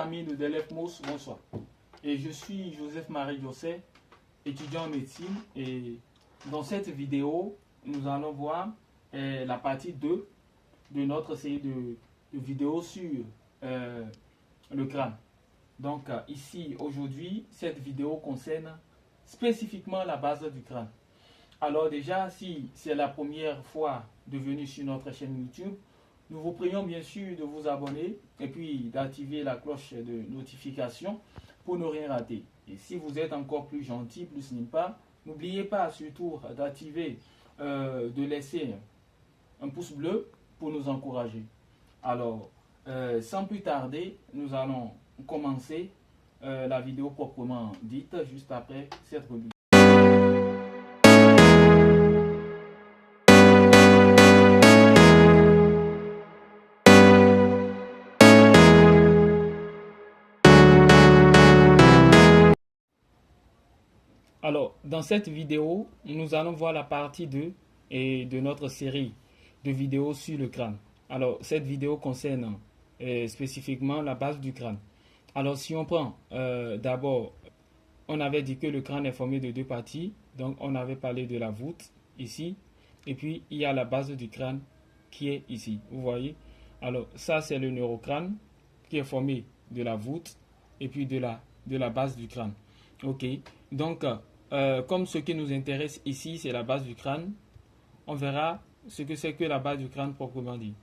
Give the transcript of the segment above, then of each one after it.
amis de DLF-MOS, bonsoir. Et je suis Joseph-Marie Josset, étudiant en médecine. Et dans cette vidéo, nous allons voir la partie 2 de notre série de vidéos sur le crâne. Donc ici, aujourd'hui, cette vidéo concerne spécifiquement la base du crâne. Alors déjà, si c'est la première fois de venir sur notre chaîne YouTube, nous vous prions bien sûr de vous abonner et puis d'activer la cloche de notification pour ne rien rater. Et si vous êtes encore plus gentil, plus sympa, n'oubliez pas surtout d'activer, de laisser un pouce bleu pour nous encourager. Alors, sans plus tarder, nous allons commencer la vidéo proprement dite juste après cette rubrique. Alors, dans cette vidéo, nous allons voir la partie 2 de notre série de vidéos sur le crâne. Alors, cette vidéo concerne spécifiquement la base du crâne. Alors, si on prend d'abord, on avait dit que le crâne est formé de deux parties. Donc, on avait parlé de la voûte ici. Et puis, il y a la base du crâne qui est ici. Vous voyez? Alors, ça, c'est le neurocrâne qui est formé de la voûte et puis de la base du crâne. OK. Donc, comme ce qui nous intéresse ici, c'est la base du crâne, on verra ce que c'est que la base du crâne proprement dit.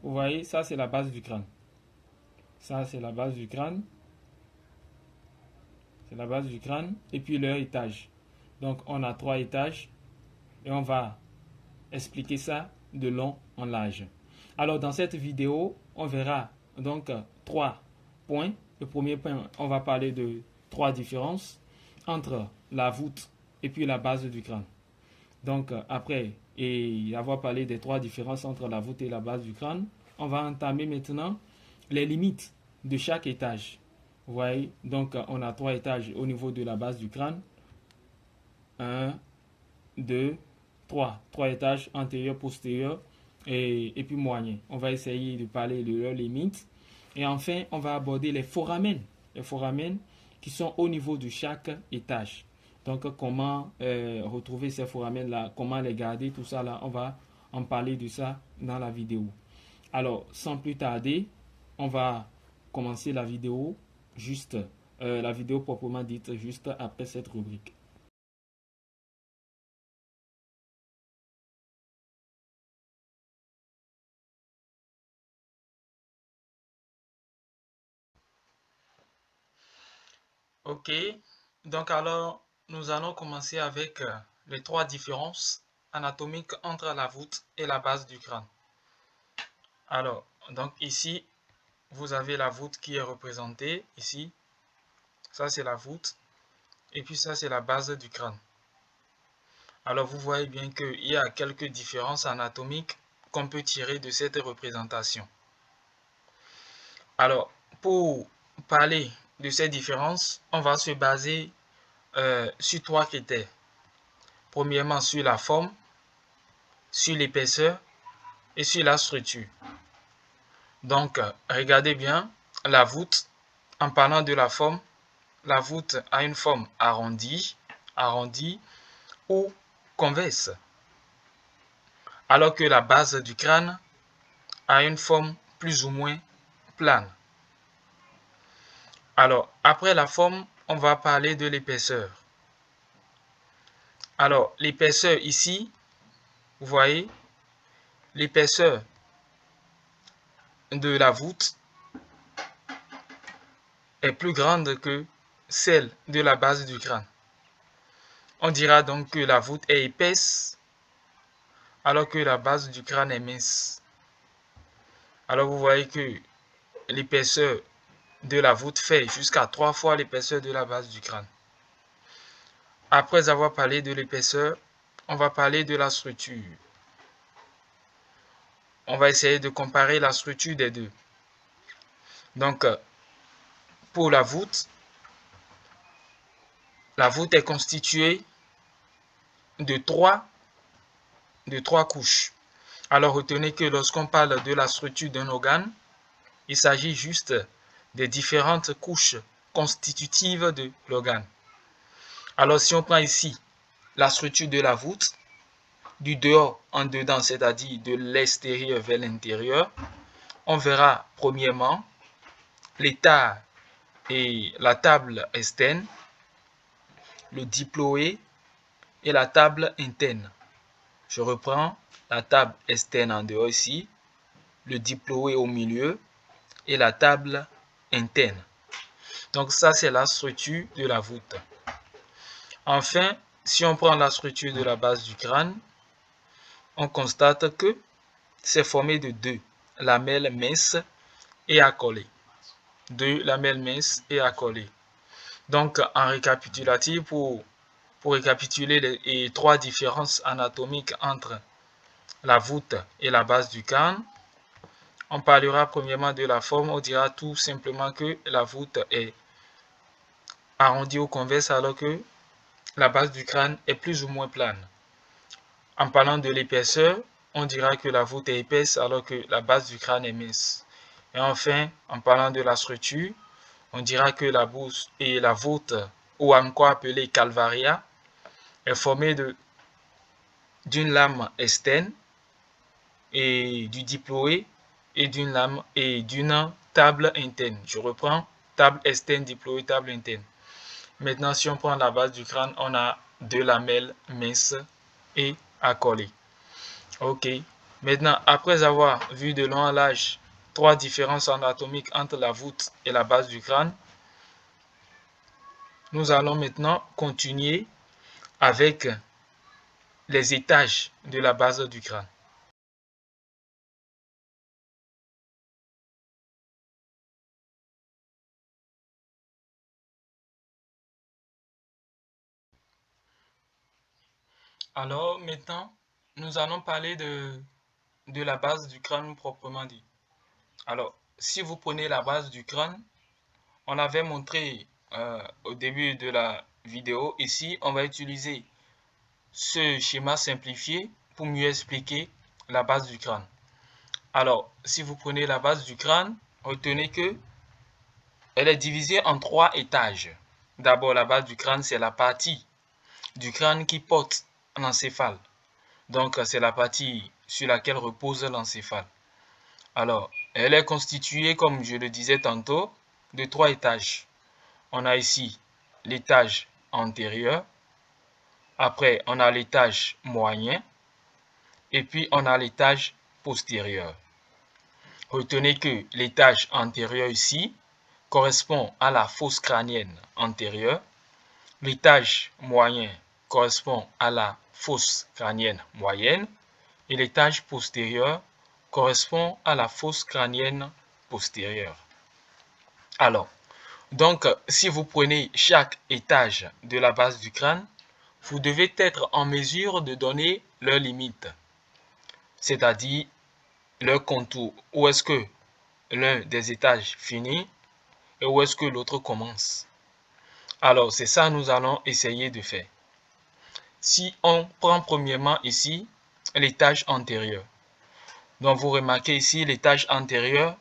Vous voyez, ça c'est la base du crâne. Ça c'est la base du crâne. C'est la base du crâne et puis leur étage. Donc on a 3 étages et on va expliquer ça de long en large. Alors dans cette vidéo, on verra donc 3 points. Le premier point, on va parler de 3 différences entre la voûte et puis la base du crâne. Donc après avoir parlé des 3 différences entre la voûte et la base du crâne, on va entamer maintenant les limites de chaque étage. Vous voyez, donc on a 3 étages au niveau de la base du crâne. 1, 2, 3. 3 étages antérieurs, postérieurs et puis moyens. On va essayer de parler de leurs limites. Et enfin, on va aborder les foramens. Les foramens qui sont au niveau de chaque étage. Donc, comment retrouver ces foramens-là, comment les garder, tout ça là, on va en parler de ça dans la vidéo. Alors, sans plus tarder, on va commencer la vidéo la vidéo proprement dite, juste après cette rubrique. Ok, donc alors nous allons commencer avec les 3 différences anatomiques entre la voûte et la base du crâne. Alors, donc ici, vous avez la voûte qui est représentée ici. Ça c'est la voûte et puis ça c'est la base du crâne. Alors vous voyez bien qu'il y a quelques différences anatomiques qu'on peut tirer de cette représentation. Alors, pour parler de ces différences, on va se baser sur 3 critères. Premièrement, sur la forme, sur l'épaisseur et sur la structure. Donc, regardez bien la voûte. En parlant de la forme, la voûte a une forme arrondie ou convexe, alors que la base du crâne a une forme plus ou moins plane. Alors, après la forme, on va parler de l'épaisseur. Alors, l'épaisseur ici, vous voyez, l'épaisseur de la voûte est plus grande que celle de la base du crâne. On dira donc que la voûte est épaisse, alors que la base du crâne est mince. Alors vous voyez que l'épaisseur de la voûte fait jusqu'à 3 fois l'épaisseur de la base du crâne. Après avoir parlé de l'épaisseur, on va parler de la structure. On va essayer de comparer la structure des deux. Donc, pour la voûte est constituée de 3 couches. Alors, retenez que lorsqu'on parle de la structure d'un organe, Il s'agit juste des différentes couches constitutives de l'organe. Alors, si on prend ici la structure de la voûte, du dehors en dedans, c'est-à-dire de l'extérieur vers l'intérieur, on verra premièrement l'étage et la table externe, le diploé et la table interne. Je reprends la table externe en dehors ici, le diploé au milieu et la table interne. Donc ça, c'est la structure de la voûte. Enfin, si on prend la structure de la base du crâne, on constate que c'est formé de deux lamelles minces et accolées. Deux lamelles minces et accolées. Donc, en récapitulatif, pour récapituler les trois différences anatomiques entre la voûte et la base du crâne, on parlera premièrement de la forme. On dira tout simplement que la voûte est arrondie ou convexe alors que la base du crâne est plus ou moins plane. En parlant de l'épaisseur, on dira que la voûte est épaisse alors que la base du crâne est mince. Et enfin, en parlant de la structure, on dira que la bouche et la voûte, ou encore appelée calvaria, est formée d'une lame externe et du diploé et d'une lame et d'une table interne. Je reprends, table externe, diploé, table interne. Maintenant, si on prend la base du crâne, on a deux lamelles minces et accolées. Ok. Maintenant, après avoir vu de long en large trois différences anatomiques entre la voûte et la base du crâne, nous allons maintenant continuer avec les étages de la base du crâne. Alors maintenant, nous allons parler de la base du crâne proprement dit. Alors, si vous prenez la base du crâne, on avait montré au début de la vidéo. Ici, on va utiliser ce schéma simplifié pour mieux expliquer la base du crâne. Alors, si vous prenez la base du crâne, retenez que elle est divisée en trois étages. D'abord, la base du crâne, c'est la partie du crâne qui porte l'encéphale. Donc, c'est la partie sur laquelle repose l'encéphale. Alors, elle est constituée, comme je le disais tantôt, de trois étages. On a ici l'étage antérieur. Après, on a l'étage moyen. Et puis, on a l'étage postérieur. Retenez que l'étage antérieur ici correspond à la fosse crânienne antérieure. L'étage moyen correspond à la fosse crânienne moyenne. Et l'étage postérieur correspond à la fosse crânienne postérieure. Alors, donc, si vous prenez chaque étage de la base du crâne, vous devez être en mesure de donner leurs limites, c'est-à-dire leur contour. Où est-ce que l'un des étages finit et où est-ce que l'autre commence. Alors, c'est ça que nous allons essayer de faire. Si on prend premièrement ici l'étage antérieur. Donc, vous remarquez ici, l'étage antérieur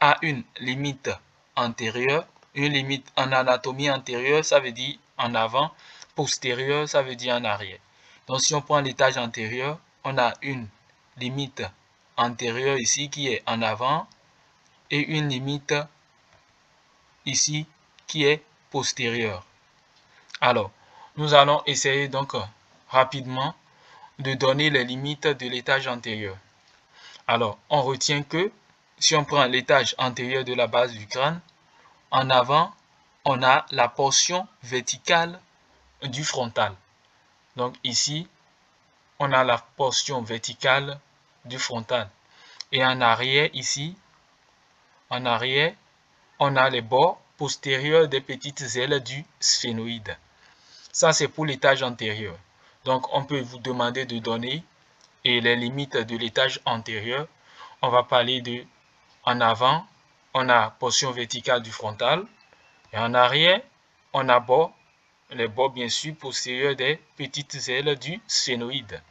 a une limite antérieure, une limite en anatomie antérieure, ça veut dire en avant, postérieure, ça veut dire en arrière. Donc, si on prend l'étage antérieur, on a une limite antérieure ici qui est en avant et une limite ici qui est postérieure. Alors, nous allons essayer donc rapidement de donner les limites de l'étage antérieur. Alors, on retient que si on prend l'étage antérieur de la base du crâne, en avant, on a la portion verticale du frontal. Donc ici, on a la portion verticale du frontal. Et en arrière, ici, en arrière, on a les bords postérieurs des petites ailes du sphénoïde. Ça, c'est pour l'étage antérieur. Donc, on peut vous demander de donner et les limites de l'étage antérieur. On va parler de, en avant, on a portion verticale du frontal. Et en arrière, on a les bords bien sûr postérieurs des petites ailes du sphénoïde.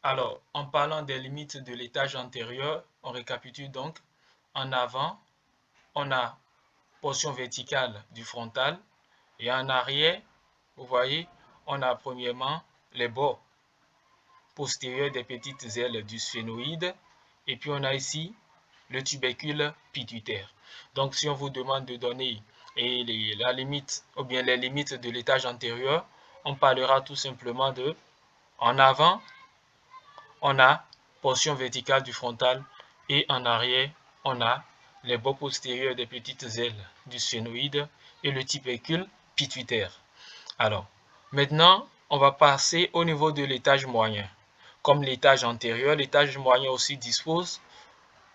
Alors, en parlant des limites de l'étage antérieur, on récapitule donc. En avant, on a portion verticale du frontal et en arrière, vous voyez, on a premièrement les bords postérieurs des petites ailes du sphénoïde et puis on a ici le tubercule pituitaire. Donc, si on vous demande de donner la limite ou bien les limites de l'étage antérieur, on parlera tout simplement de en avant, on a portion verticale du frontal et en arrière, on a les bords postérieurs des petites ailes du sphénoïde et le tubercule pituitaire. Alors, maintenant, on va passer au niveau de l'étage moyen. Comme l'étage antérieur, l'étage moyen aussi dispose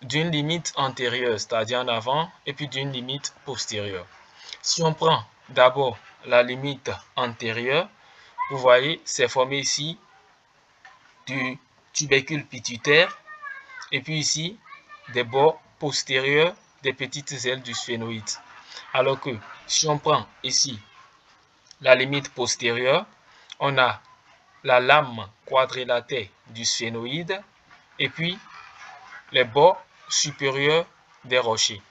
d'une limite antérieure, c'est-à-dire en avant, et puis d'une limite postérieure. Si on prend d'abord la limite antérieure, vous voyez, c'est formé ici du tubercule pituitaire et puis ici des bords postérieurs des petites ailes du sphénoïde. Alors que si on prend ici la limite postérieure, on a la lame quadrilatère du sphénoïde et puis les bords supérieurs des rochers.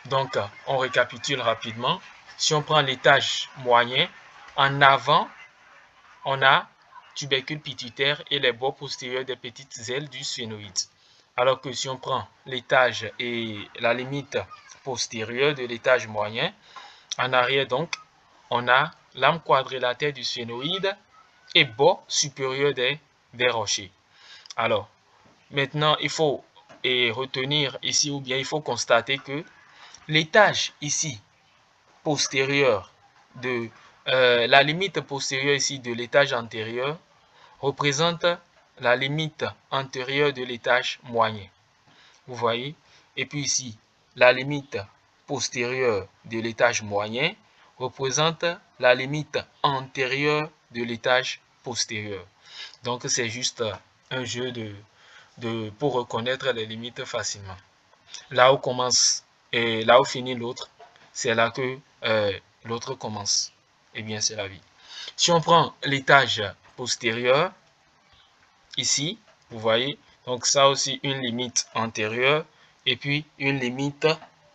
Donc, on récapitule rapidement. Si on prend l'étage moyen, en avant, on a tubercule pituitaire et les bords postérieurs des petites ailes du sphénoïde. Alors que si on prend l'étage et la limite postérieure de l'étage moyen, en arrière donc, on a lame quadrilatère du sphénoïde et bord supérieur des rochers. Alors, maintenant, il faut retenir ici ou bien il faut constater que l'étage ici postérieur de la limite postérieure ici de l'étage antérieur représente la limite antérieure de l'étage moyen. Vous voyez? Et puis ici, la limite postérieure de l'étage moyen représente la limite antérieure de l'étage postérieur. Donc, c'est juste un jeu pour reconnaître les limites facilement. Là où commence et là où finit l'autre, c'est là que l'autre commence. Eh bien, c'est la vie. Si on prend l'étage postérieur, ici, vous voyez, donc ça aussi une limite antérieure et puis une limite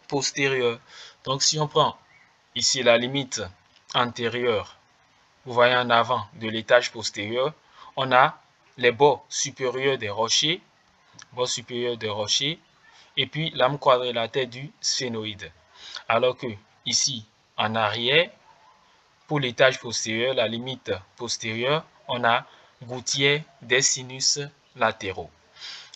postérieure. Donc, si on prend ici la limite antérieure, vous voyez en avant de l'étage postérieur, on a les bords supérieurs des rochers, et puis lame quadrilatère du sphénoïde. Alors que ici, en arrière, pour l'étage postérieur, la limite postérieure, on a gouttière des sinus latéraux.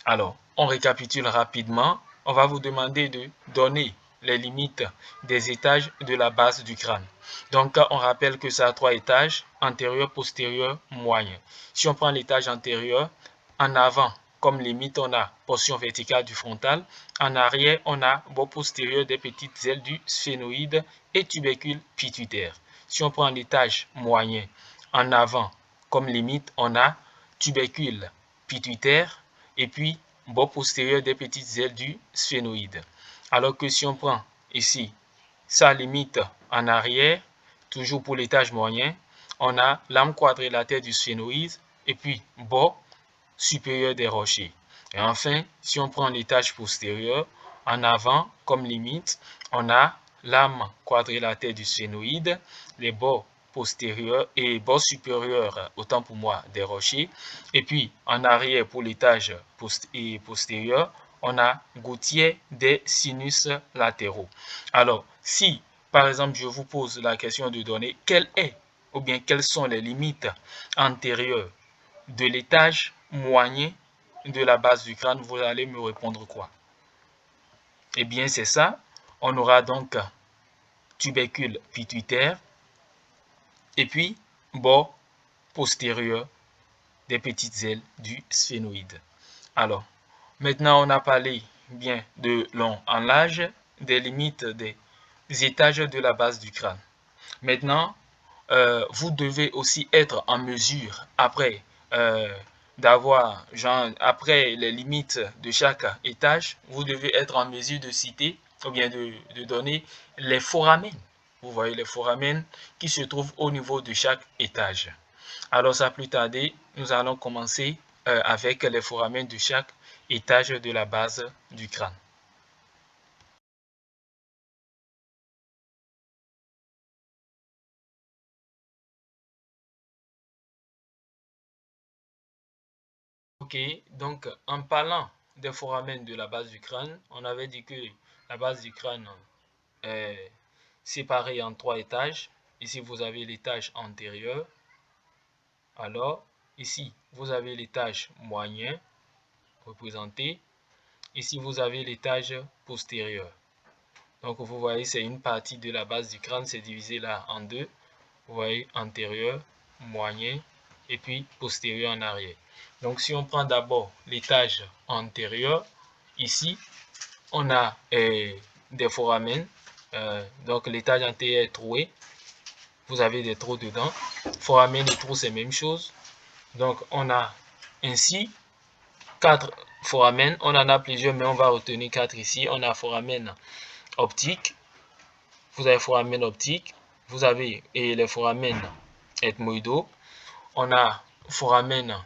Alors, on récapitule rapidement. On va vous demander de donner les limites des étages de la base du crâne. Donc, on rappelle que ça a 3 étages, antérieur, postérieur, moyen. Si on prend l'étage antérieur, en avant, comme limite, on a portion verticale du frontal. En arrière, on a bord postérieur des petites ailes du sphénoïde et tubercule pituitaire. Si on prend l'étage moyen, en avant, comme limite, on a tubercule pituitaire et puis bord postérieur des petites ailes du sphénoïde. Alors que si on prend ici sa limite en arrière, toujours pour l'étage moyen, on a lame quadrilatère du sphénoïde et puis bord supérieur des rochers. Et enfin, si on prend l'étage postérieur, en avant, comme limite, on a lame quadrilatère du sphénoïde, les bords postérieurs et bords supérieurs, autant pour moi, des rochers. Et puis, en arrière, pour l'étage postérieur, on a gouttière des sinus latéraux. Alors, si, par exemple, je vous pose la question de donner quelles sont les limites antérieures de l'étage moyen de la base du crâne, vous allez me répondre quoi? Eh bien, c'est ça. On aura donc tubercule pituitaire et puis bord postérieur des petites ailes du sphénoïde. Alors, maintenant, on a parlé bien de long en large, des limites des étages de la base du crâne. Maintenant, vous devez aussi être en mesure, après après les limites de chaque étage, vous devez être en mesure de citer ou bien de donner les foramen. Vous voyez les foramen qui se trouvent au niveau de chaque étage. Alors, sans plus tarder, nous allons commencer avec les foramen de chaque étage de la base du crâne. Ok, donc en parlant des foramen de la base du crâne, on avait dit que la base du crâne est séparée en 3 étages. Ici, vous avez l'étage antérieur. Alors, ici, vous avez l'étage moyen représenté. Ici, vous avez l'étage postérieur. Donc, vous voyez, c'est une partie de la base du crâne, c'est divisé là en deux. Vous voyez, antérieur, moyen et puis postérieur en arrière. Donc, si on prend d'abord l'étage antérieur, ici, on a des foramen. Donc, l'étage antérieur est troué. Vous avez des trous dedans. Foramen et trous, c'est la même chose. Donc, on a ainsi 4 foramen. On en a plusieurs, mais on va retenir 4 ici. On a foramen optique. Vous avez foramen optique. Vous avez les foramen ethmoïdaux. On a foramen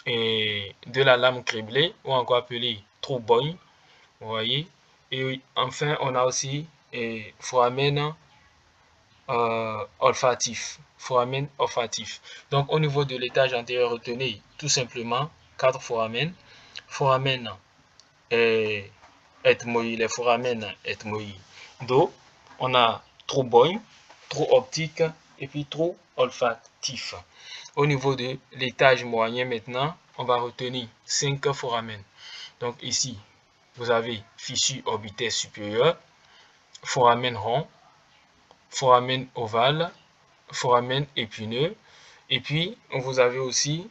de la lame criblée, ou encore appelé trou bogne. Vous voyez. Et enfin, on a aussi foramen olfatif. Foramen olfatif. Donc, au niveau de l'étage antérieur, retenez tout simplement 4 foramen. Foramen ethmoïdes, les foramen ethmoïdaux. On a trou bogne, trou optique et puis trou olfatif. Au niveau de l'étage moyen maintenant, on va retenir 5 foramen. Donc ici, vous avez fissure orbitaire supérieure, foramen rond, foramen ovale, foramen épineux, et puis vous avez aussi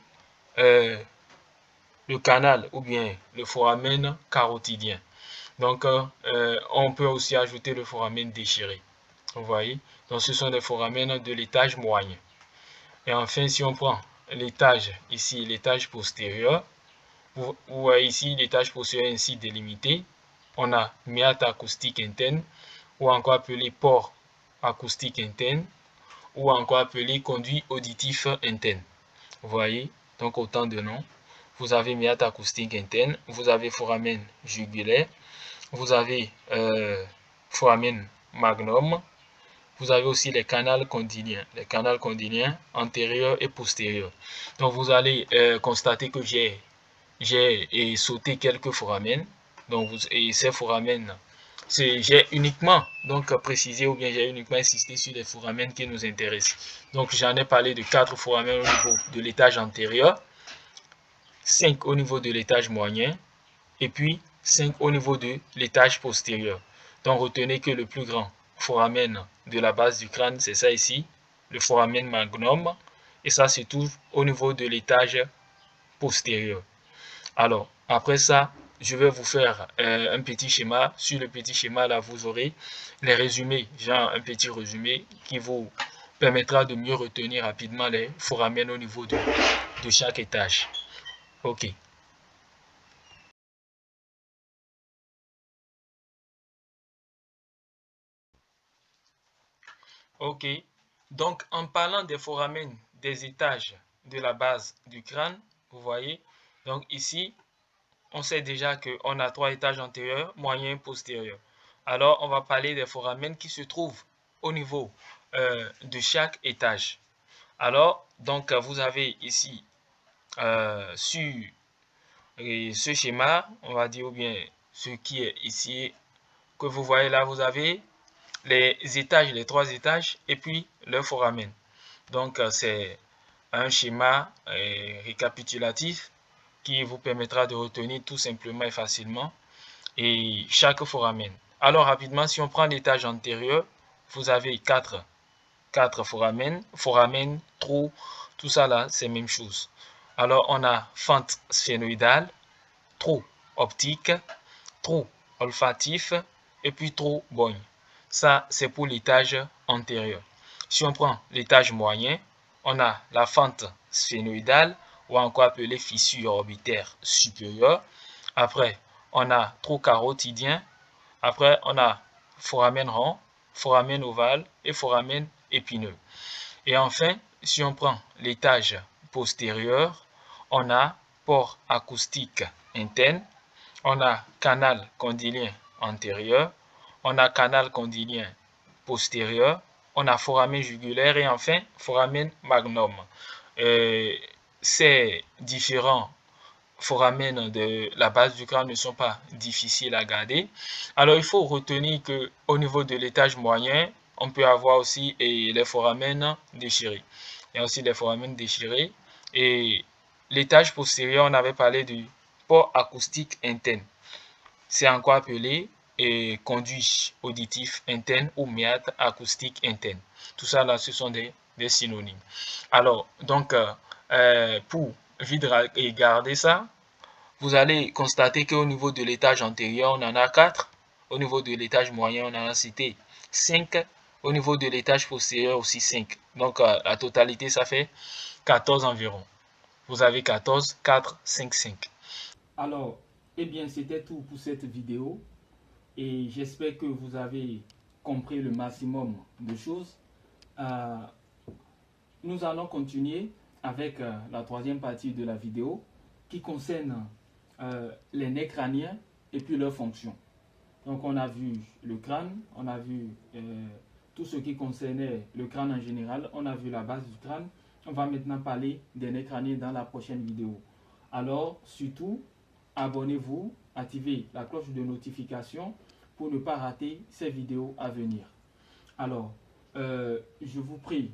le canal ou bien le foramen carotidien. Donc on peut aussi ajouter le foramen déchiré. Vous voyez, donc ce sont des foramen de l'étage moyen. Et enfin, si on prend l'étage ici, l'étage postérieur, vous voyez ici l'étage postérieur ainsi délimité. On a méate acoustique interne, ou encore appelé port acoustique interne, ou encore appelé conduit auditif interne. Vous voyez, donc autant de noms. Vous avez méate acoustique interne, vous avez foramen jugulaire, vous avez foramen magnum, vous avez aussi les canaux condyliens antérieurs et postérieurs. Donc vous allez constater que j'ai sauté quelques foramen. Donc et ces foramen, j'ai uniquement donc précisé ou bien j'ai uniquement insisté sur les foramen qui nous intéressent. Donc j'en ai parlé de 4 foramen au niveau de l'étage antérieur, 5 au niveau de l'étage moyen et puis 5 au niveau de l'étage postérieur. Donc retenez que le plus grand foramen de la base du crâne, c'est ça ici, le foramen magnum, et ça se trouve au niveau de l'étage postérieur. Alors, après ça, je vais vous faire un petit schéma. Sur le petit schéma, là, vous aurez les résumés, genre un petit résumé qui vous permettra de mieux retenir rapidement les foramen au niveau de chaque étage. Ok. Ok. Donc, en parlant des foramen des étages de la base du crâne, vous voyez, donc ici, on sait déjà qu'on a 3 étages antérieurs, moyen, postérieur. Alors, on va parler des foramen qui se trouvent au niveau de chaque étage. Alors, donc, vous avez ici, sur ce schéma, on va dire, ou bien ce qui est ici, que vous voyez là, vous avez les étages, les 3 étages, et puis le foramen. Donc, c'est un schéma récapitulatif qui vous permettra de retenir tout simplement et facilement et chaque foramen. Alors rapidement, si on prend l'étage antérieur, vous avez 4 foramen, trou, tout ça là, c'est la même chose. Alors on a fente sphénoïdale, trou optique, trou olfatif et puis trou bogne. Ça, c'est pour l'étage antérieur. Si on prend l'étage moyen, on a la fente sphénoïdale, ou encore appelée fissure orbitaire supérieure. Après, on a trou carotidien. Après, on a foramen rond, foramen ovale et foramen épineux. Et enfin, si on prend l'étage postérieur, on a port acoustique interne, on a canal condylien antérieur, on a canal condylien postérieur, on a foramen jugulaire et enfin foramen magnum. Ces différents foramen de la base du crâne ne sont pas difficiles à garder. Alors il faut retenir que au niveau de l'étage moyen, on peut avoir aussi les foramen déchirés. Il y a aussi les foramen déchirés. Et l'étage postérieur, on avait parlé du port acoustique interne. C'est encore appelé conduit auditif interne ou méate acoustique interne. Tout ça là, ce sont des synonymes. Alors, donc, pour vite et garder ça, vous allez constater qu'au niveau de l'étage antérieur, on en a 4. Au niveau de l'étage moyen, on en a cité 5. Au niveau de l'étage postérieur aussi 5. Donc, la totalité, ça fait 14 environ. Vous avez 14, 4, 5, 5. Alors, eh bien, c'était tout pour cette vidéo. Et j'espère que vous avez compris le maximum de choses. Nous allons continuer avec la troisième partie de la vidéo qui concerne les nez crâniens et puis leurs fonctions. Donc on a vu le crâne, on a vu tout ce qui concernait le crâne en général, on a vu la base du crâne. On va maintenant parler des nez crâniens dans la prochaine vidéo. Alors surtout, abonnez-vous, activez la cloche de notification pour ne pas rater ces vidéos à venir. Alors, je vous prie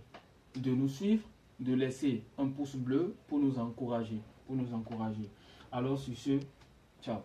de nous suivre, de laisser un pouce bleu pour nous encourager. Alors sur ce, ciao.